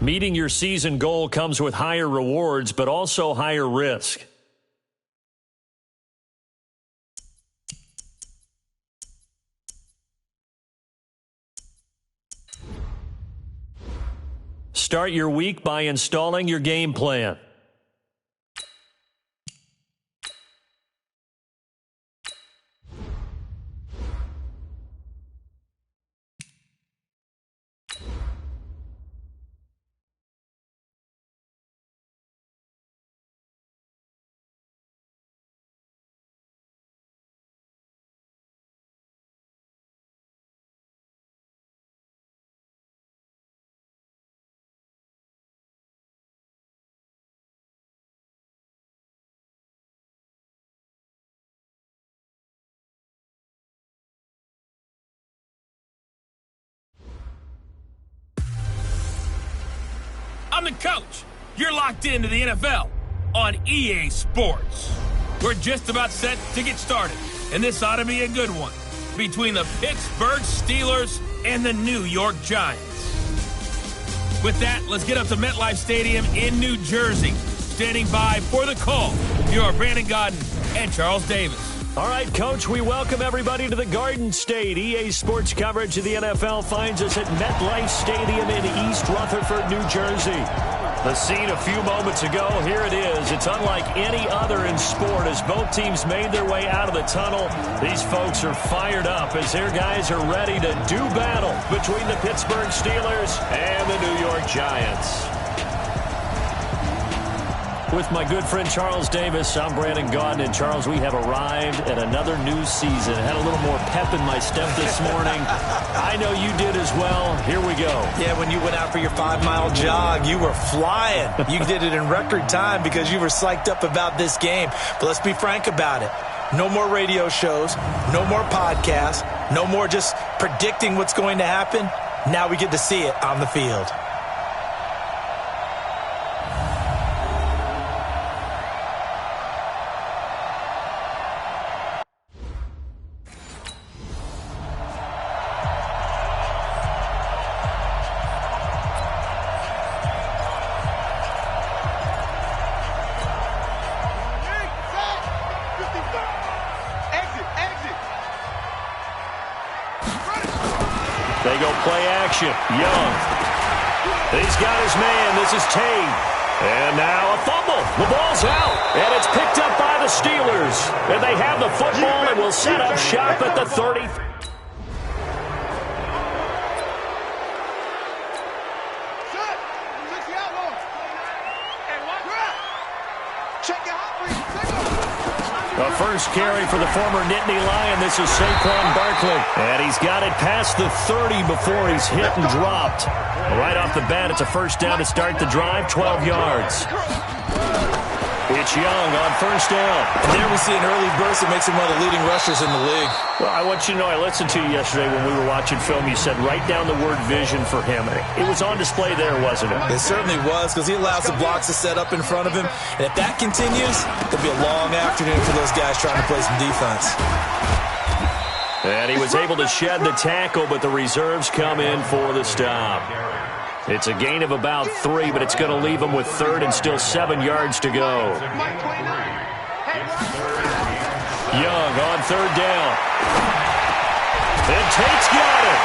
Meeting your season goal comes with higher rewards, but also higher risk. Start your week by installing your game plan. I'm the coach. You're locked into the NFL on EA Sports. We're just about set to get started, and this ought to be a good one between the Pittsburgh Steelers and the New York Giants. With that, let's get up to MetLife Stadium in New Jersey. Standing by for the call, here are Brandon Gaudin and Charles Davis. All right, Coach, we welcome everybody to the Garden State. EA Sports coverage of the NFL finds us at MetLife Stadium in East Rutherford, New Jersey. The scene a few moments ago, here it is. It's unlike any other in sport as both teams made their way out of the tunnel. These folks are fired up as their guys are ready to do battle between the Pittsburgh Steelers and the New York Giants. With my good friend Charles Davis, I'm Brandon Gaudin. And Charles, we have arrived at another new season. Had a little more pep in my step this morning. I know you did as well. Here we go. Yeah, when you went out for your 5-mile jog, you were flying. You did it in record time because you were psyched up about this game. But let's be frank about it. No more radio shows, no more podcasts, no more just predicting what's going to happen. Now we get to see it on the field. They go play action. Young. He's got his man. This is Tate. And now a fumble. The ball's out. And it's picked up by the Steelers. And they have the football and will set up shop at the 30. The first carry for the former Nittany Lion. This is Saquon Barkley. And he's got it past the 30 before he's hit and dropped. Right off the bat, it's a first down to start the drive, 12 yards. It's Young on first down. And there we see an early burst that makes him one of the leading rushers in the league. Well, I want you to know, I listened to you yesterday when we were watching film. You said write down the word vision for him. It was on display there, wasn't it? It certainly was, because he allows the blocks to set up in front of him. And if that continues, it'll be a long afternoon for those guys trying to play some defense. And he was able to shed the tackle, but the reserves come in for the stop. It's a gain of about 3, but it's going to leave him with third and still 7 yards to go. Young on third down. And Tate's got it.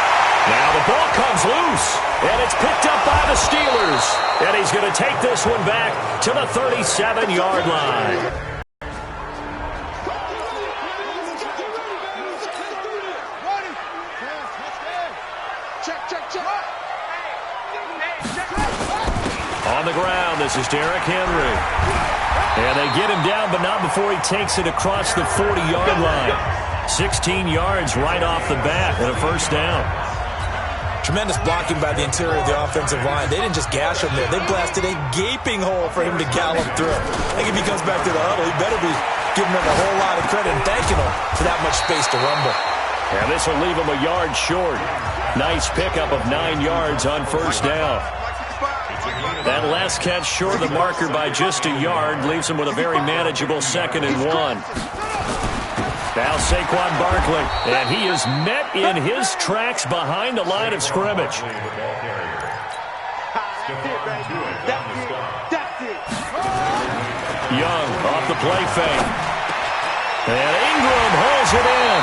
Now the ball comes loose, and it's picked up by the Steelers. And he's going to take this one back to the 37-yard line. On the ground, this is Derrick Henry. And they get him down, but not before he takes it across the 40-yard line. 16 yards right off the bat and a first down. Tremendous blocking by the interior of the offensive line. They didn't just gash him there. They blasted a gaping hole for him to gallop through. I think if he comes back to the huddle, he better be giving him a whole lot of credit and thanking him for that much space to rumble. And this will leave him a yard short. Nice pickup of 9 yards on first down. That last catch short of the marker by just a yard leaves him with a very manageable 2nd and 1. Now Saquon Barkley, and he is met in his tracks behind the line of scrimmage. Young off the play fake. And Ingram holds it in.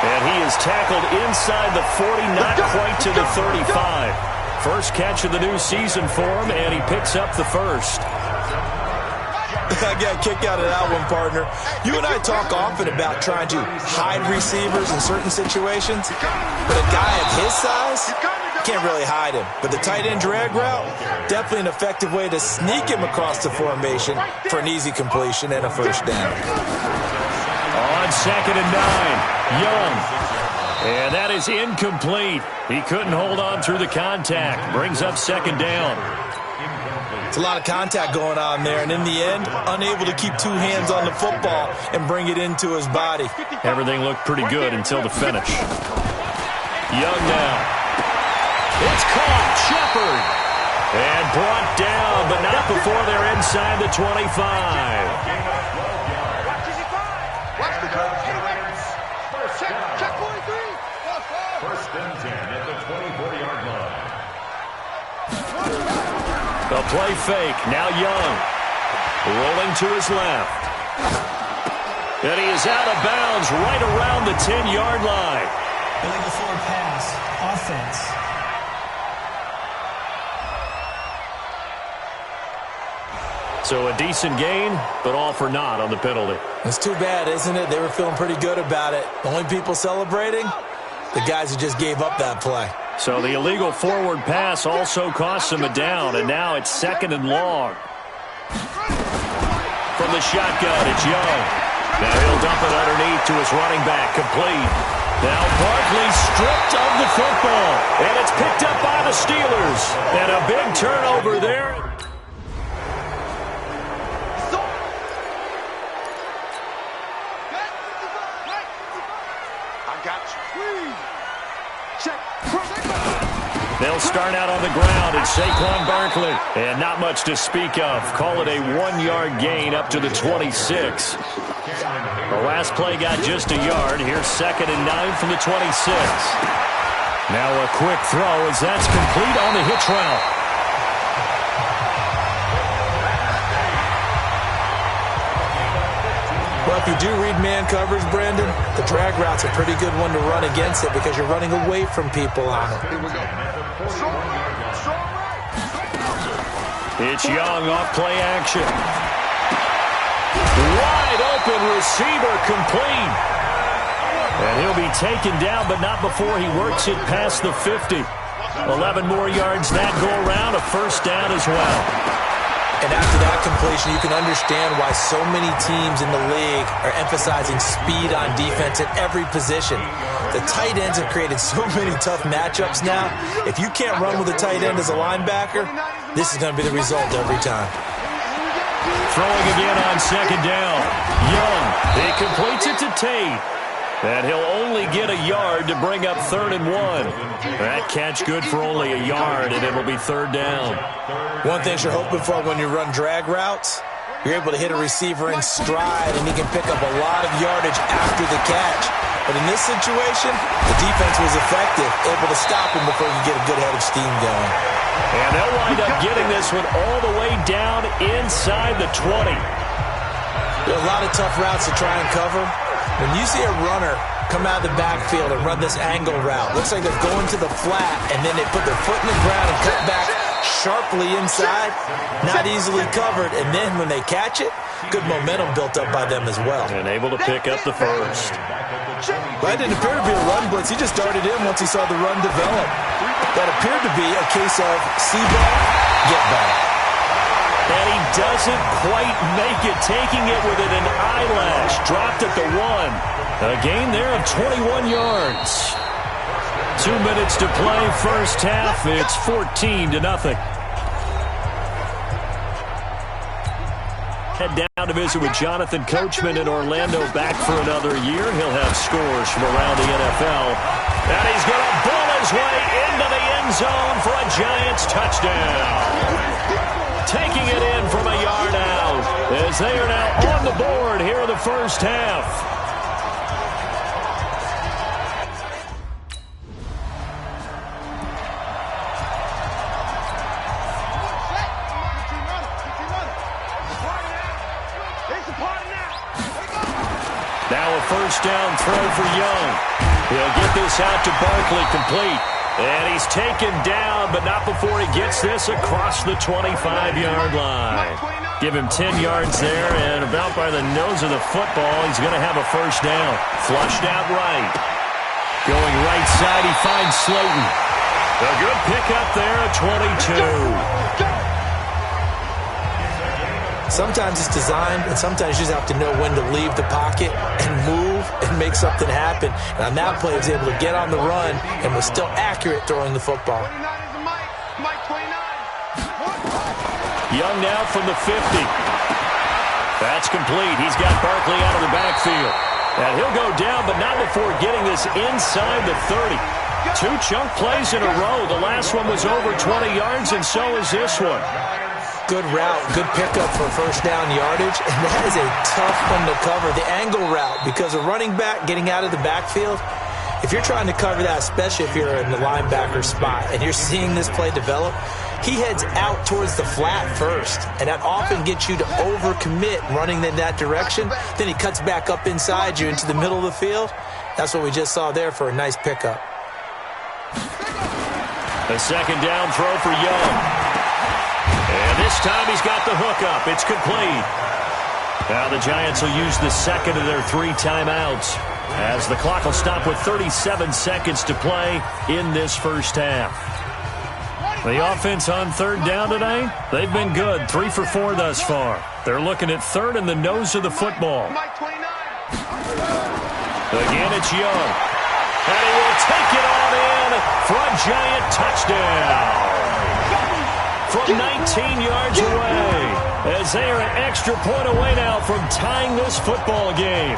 And he is tackled inside the 40, not quite to the 35. First catch of the new season for him, and he picks up the first. I got a kick out of that one, partner. You and I talk often about trying to hide receivers in certain situations, but a guy of his size can't really hide him. But the tight end drag route, definitely an effective way to sneak him across the formation for an easy completion and a first down. On 2nd and 9, Young. And that is incomplete. He couldn't hold on through the contact. Brings up 2nd down. It's a lot of contact going on there, and in the end, unable to keep two hands on the football and bring it into his body. Everything looked pretty good until the finish. Young now. It's caught. Shepard. And brought down, but not before they're inside the 25. A play fake. Now Young. Rolling to his left. And he is out of bounds right around the 10-yard line. Illegal forward pass. Offense. So a decent gain, but all for naught on the penalty. It's too bad, isn't it? They were feeling pretty good about it. The only people celebrating, the guys who just gave up that play. So the illegal forward pass also costs him a down, and now it's 2nd and long. From the shotgun, it's Young. Now he'll dump it underneath to his running back, complete. Now Barkley stripped of the football, and it's picked up by the Steelers. And a big turnover there. They'll start out on the ground. It's Saquon Barkley. And not much to speak of. Call it a 1-yard gain up to the 26. The last play got just a yard. Here's 2nd and 9 from the 26. Now a quick throw as that's complete on the hitch route. Well, if you do read man coverage, Brandon, the drag route's a pretty good one to run against it because you're running away from people on it. It's Young off play action. Wide open receiver complete. And he'll be taken down, but not before he works it past the 50. 11 more yards that go around, a first down as well. And after that completion, you can understand why so many teams in the league are emphasizing speed on defense at every position. The tight ends have created so many tough matchups now. If you can't run with a tight end as a linebacker, this is going to be the result every time. Throwing again on 2nd down. Young, he completes it to Tate. And he'll only get a yard to bring up 3rd and 1. That catch good for only a yard, and it'll be 3rd down. One thing you're hoping for when you run drag routes, you're able to hit a receiver in stride, and he can pick up a lot of yardage after the catch. But in this situation, the defense was effective, able to stop him before you get a good head of steam going. And they'll wind up getting this one all the way down inside the 20. There are a lot of tough routes to try and cover. When you see a runner come out of the backfield and run this angle route, looks like they're going to the flat, and then they put their foot in the ground and cut back sharply inside, not easily covered, and then when they catch it, good momentum built up by them as well. And able to pick up the first. That didn't appear to be a run blitz. He just started in once he saw the run develop. That appeared to be a case of see ball, get back. And he doesn't quite make it, taking it within an eyelash. Dropped at the 1. A gain there of 21 yards. 2 minutes to play, first half. It's 14-0. Head down to visit with Jonathan Coachman in Orlando, back for another year. He'll have scores from around the NFL. And he's going to bull his way into the end zone for a Giants touchdown. Taking it in from a yard out as they are now on the board here in the first half. Now a first down throw for Young. He'll get this out to Barkley, complete. And he's taken down, but not before he gets this across the 25-yard line. Give him 10 yards there, and about by the nose of the football, he's going to have a first down. Flushed out right. Going right side, he finds Slayton. A good pickup there at 22. Sometimes it's designed, and sometimes you just have to know when to leave the pocket and move and make something happen. And on that play, he was able to get on the run and was still accurate throwing the football. Young now from the 50. That's complete. He's got Barkley out of the backfield. And he'll go down, but not before getting this inside the 30. Two chunk plays in a row. The last one was over 20 yards, and so is this one. Good route, good pickup for first down yardage, and that is a tough one to cover, the angle route, because a running back getting out of the backfield, if you're trying to cover that, especially if you're in the linebacker spot and you're seeing this play develop, he heads out towards the flat first, and that often gets you to overcommit running in that direction. Then he cuts back up inside you into the middle of the field. That's what we just saw there for a nice pickup. A second down throw for Young. And this time he's got the hook up. It's complete. Now the Giants will use the second of their 3 timeouts as the clock will stop with 37 seconds to play in this first half. The offense on third down today, they've been good. 3 for 4 thus far. They're looking at third in the nose of the football. Again, it's Young. And he will take it on in for a Giant touchdown. From 19 yards away, as they are an extra point away now from tying this football game.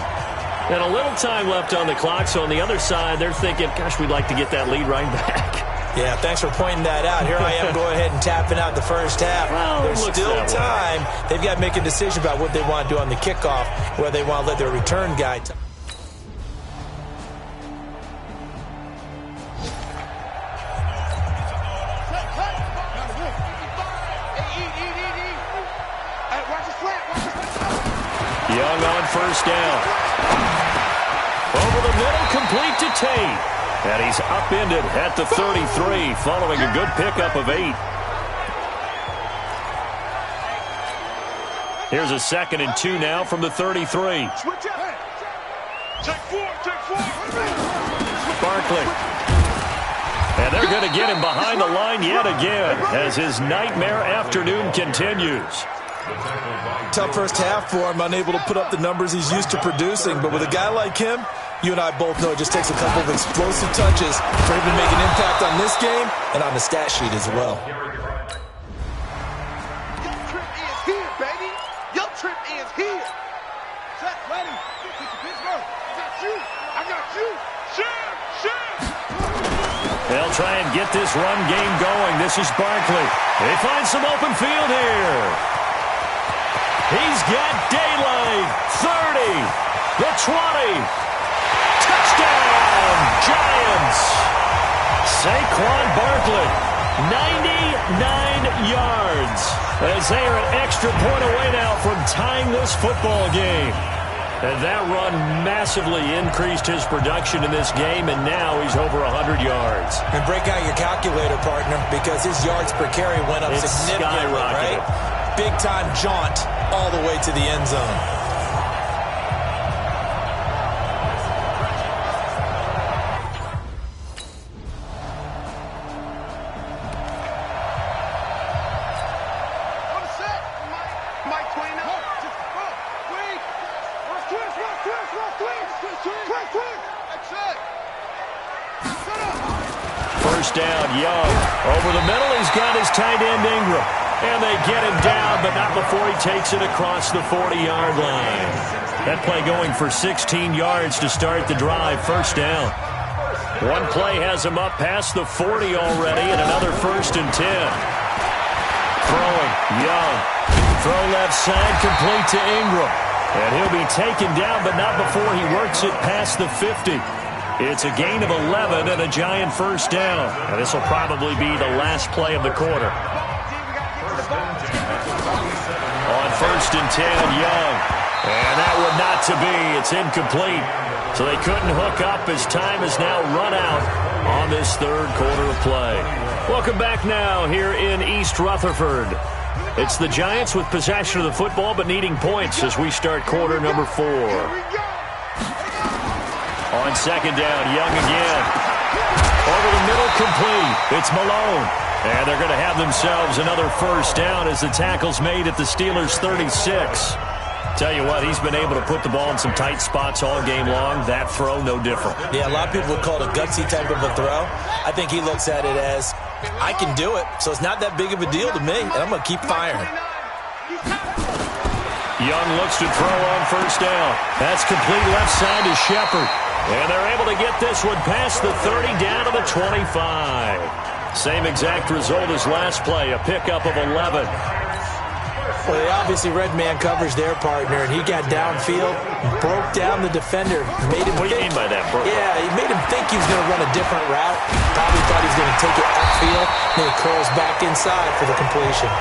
And a little time left on the clock, so on the other side, they're thinking, gosh, we'd like to get that lead right back. Yeah, thanks for pointing that out. Here I am going ahead and tapping out the first half. Well, there's still time. They've got to make a decision about what they want to do on the kickoff, whether they want to let their return guy Young on first down. Over the middle, complete to Tate. And he's upended at the 33, following a good pickup of 8. Here's a 2nd and 2 now from the 33. Barkley. And they're going to get him behind the line yet again as his nightmare afternoon continues. Tough first half for him, unable to put up the numbers he's used to producing. But with a guy like him, you and I both know it just takes a couple of explosive touches for him to make an impact on this game and on the stat sheet as well. Your trip is here, baby. Your trip is here. Check, ready. Pittsburgh. I got you. They'll try and get this run game going. This is Barkley. They find some open field here. He's got daylight. 30. The 20. Touchdown, Giants. Saquon Barkley, 99 yards. As they are an extra point away now from tying this football game. And that run massively increased his production in this game, and now he's over 100 yards. And break out your calculator, partner, because his yards per carry went up significantly, right? Big-time jaunt all the way to the end zone. First down, Young. Over the middle, he's got his tight end Ingram. And they get him down, but not before he takes it across the 40-yard line. That play going for 16 yards to start the drive. First down. One play has him up past the 40 already, and another 1st and 10. Throwing, Young. Throw left side, complete to Ingram. And he'll be taken down, but not before he works it past the 50. It's a gain of 11 and a Giant first down. And this will probably be the last play of the quarter. On first and 10, Young. And that would not to be. It's incomplete. So they couldn't hook up as time has now run out on this third quarter of play. Welcome back now here in East Rutherford. It's the Giants with possession of the football but needing points as we start quarter number 4. On second down, Young again. Over the middle, complete. It's Malone. And they're going to have themselves another first down as the tackle's made at the Steelers' 36. Tell you what, he's been able to put the ball in some tight spots all game long. That throw, no different. Yeah, a lot of people would call it a gutsy type of a throw. I think he looks at it as, I can do it, so it's not that big of a deal to me, and I'm going to keep firing. Young looks to throw on first down. That's complete left side to Shepard. And they're able to get this one past the 30 down to the 25. Same exact result as last play, a pickup of 11. Well, they obviously read man coverage their partner, and he got downfield, broke down the defender, made him What do you mean by that, bro? Yeah, he made him think he was going to run a different route. Probably thought he was going to take it upfield, then he curls back inside for the completion.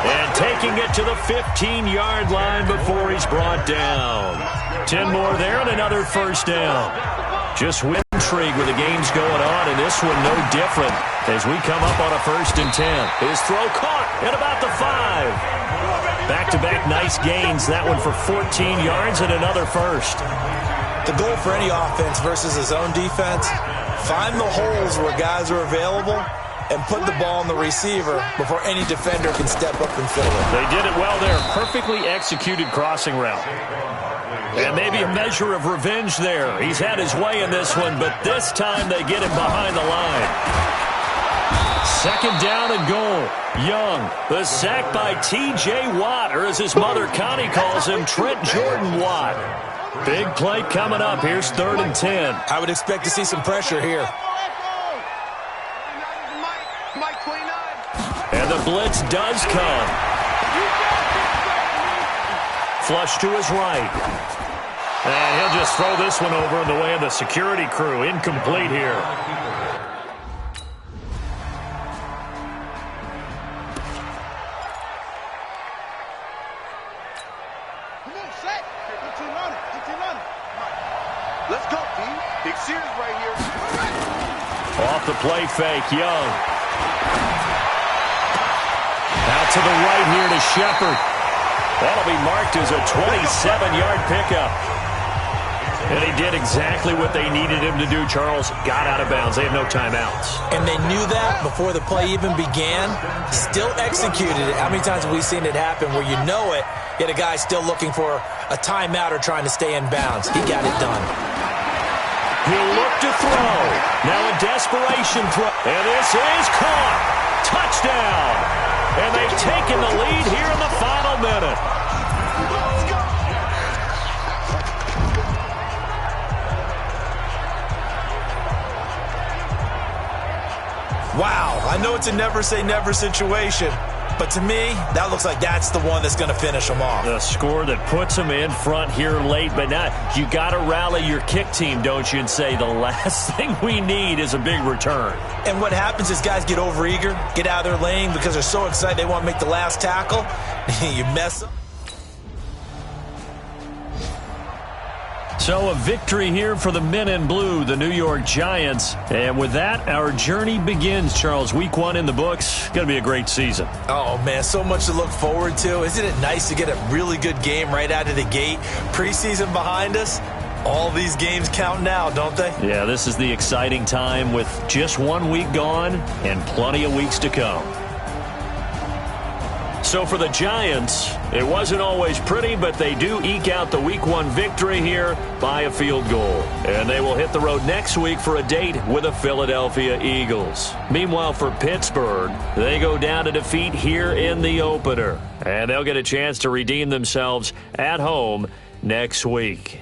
And taking it to the 15-yard line before he's brought down. 10 more there and another first down. Just with intrigue with the games going on, and this one no different as we come up on a first and 10. His throw caught at about the 5. Back-to-back nice gains. That one for 14 yards and another first. The goal for any offense versus his own defense, find the holes where guys are available and put the ball on the receiver before any defender can step up and fill it. They did it well there. Perfectly executed crossing route. And maybe a measure of revenge there. He's had his way in this one, but this time they get him behind the line. Second down and goal. Young, the sack by T.J. Watt, or as his mother Connie calls him, Trent Jordan Watt. Big play coming up. Here's 3rd and 10. I would expect to see some pressure here. And the blitz does come. Flush to his right. And he'll just throw this one over in the way of the security crew. Incomplete here. Let's go, team. Big series right here. Off the play fake, Young. Out to the right here to Shepard. That'll be marked as a 27-yard pickup. And he did exactly what they needed him to do, Charles. Got out of bounds. They have no timeouts. And they knew that before the play even began. Still executed it. How many times have we seen it happen where you know it, yet a guy still looking for a timeout or trying to stay in bounds? He got it done. He'll look to throw. Now a desperation throw. And this is caught. Touchdown. And they've taken the lead here in the final minute. Wow, I know it's a never-say-never situation, but to me, that looks like that's the one that's going to finish them off. The score that puts them in front here late, but not. You got to rally your kick team, don't you, and say the last thing we need is a big return. And what happens is guys get overeager, get out of their lane because they're so excited they want to make the last tackle. You mess up. So a victory here for the men in blue, the New York Giants. And with that, our journey begins, Charles. Week 1 in the books. Going to be a great season. Oh, man, so much to look forward to. Isn't it nice to get a really good game right out of the gate? Preseason behind us. All these games count now, don't they? Yeah, this is the exciting time with just 1 week gone and plenty of weeks to come. So for the Giants, it wasn't always pretty, but they do eke out the Week 1 victory here by a field goal. And they will hit the road next week for a date with the Philadelphia Eagles. Meanwhile, for Pittsburgh, they go down to defeat here in the opener. And they'll get a chance to redeem themselves at home next week.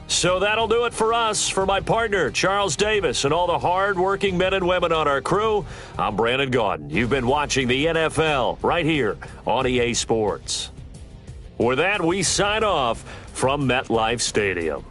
So that'll do it for us. For my partner, Charles Davis, and all the hard-working men and women on our crew, I'm Brandon Gaudin. You've been watching the NFL right here on EA Sports. With that, we sign off from MetLife Stadium.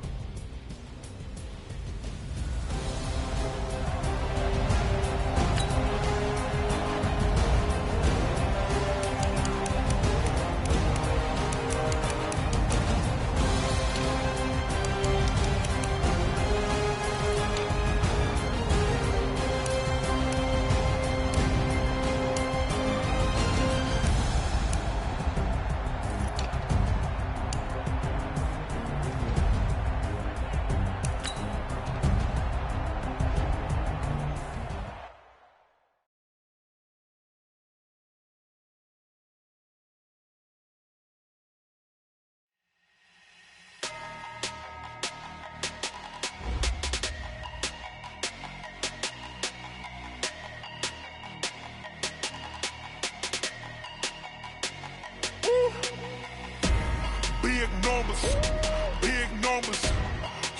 Big numbers,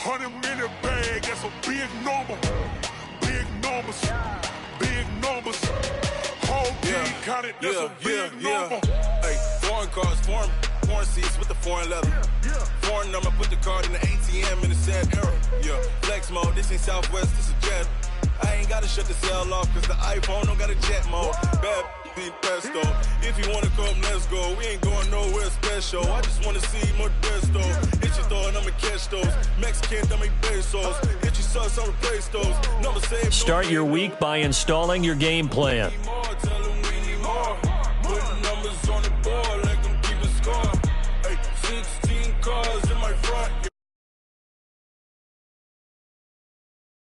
100 in a bag, that's a big number. Big numbers, whole team counted, that's a big number. Hey, foreign cars, foreign seats with the foreign leather. Foreign number, put the card in the ATM in the sad era. Yeah, flex mode, this ain't Southwest, this a jet. I ain't gotta shut the cell off, cause the iPhone don't got a jet mode. Bad pesto. If you wanna come, let's go. We ain't going nowhere special. I just wanna see Modesto. Hit your throw and I'ma catch those. Mexican, dummy pesos. Hit your sauce, I'll replace those. Number save. Start your week by installing your game plan. Tell them we need more. Putting numbers on the board.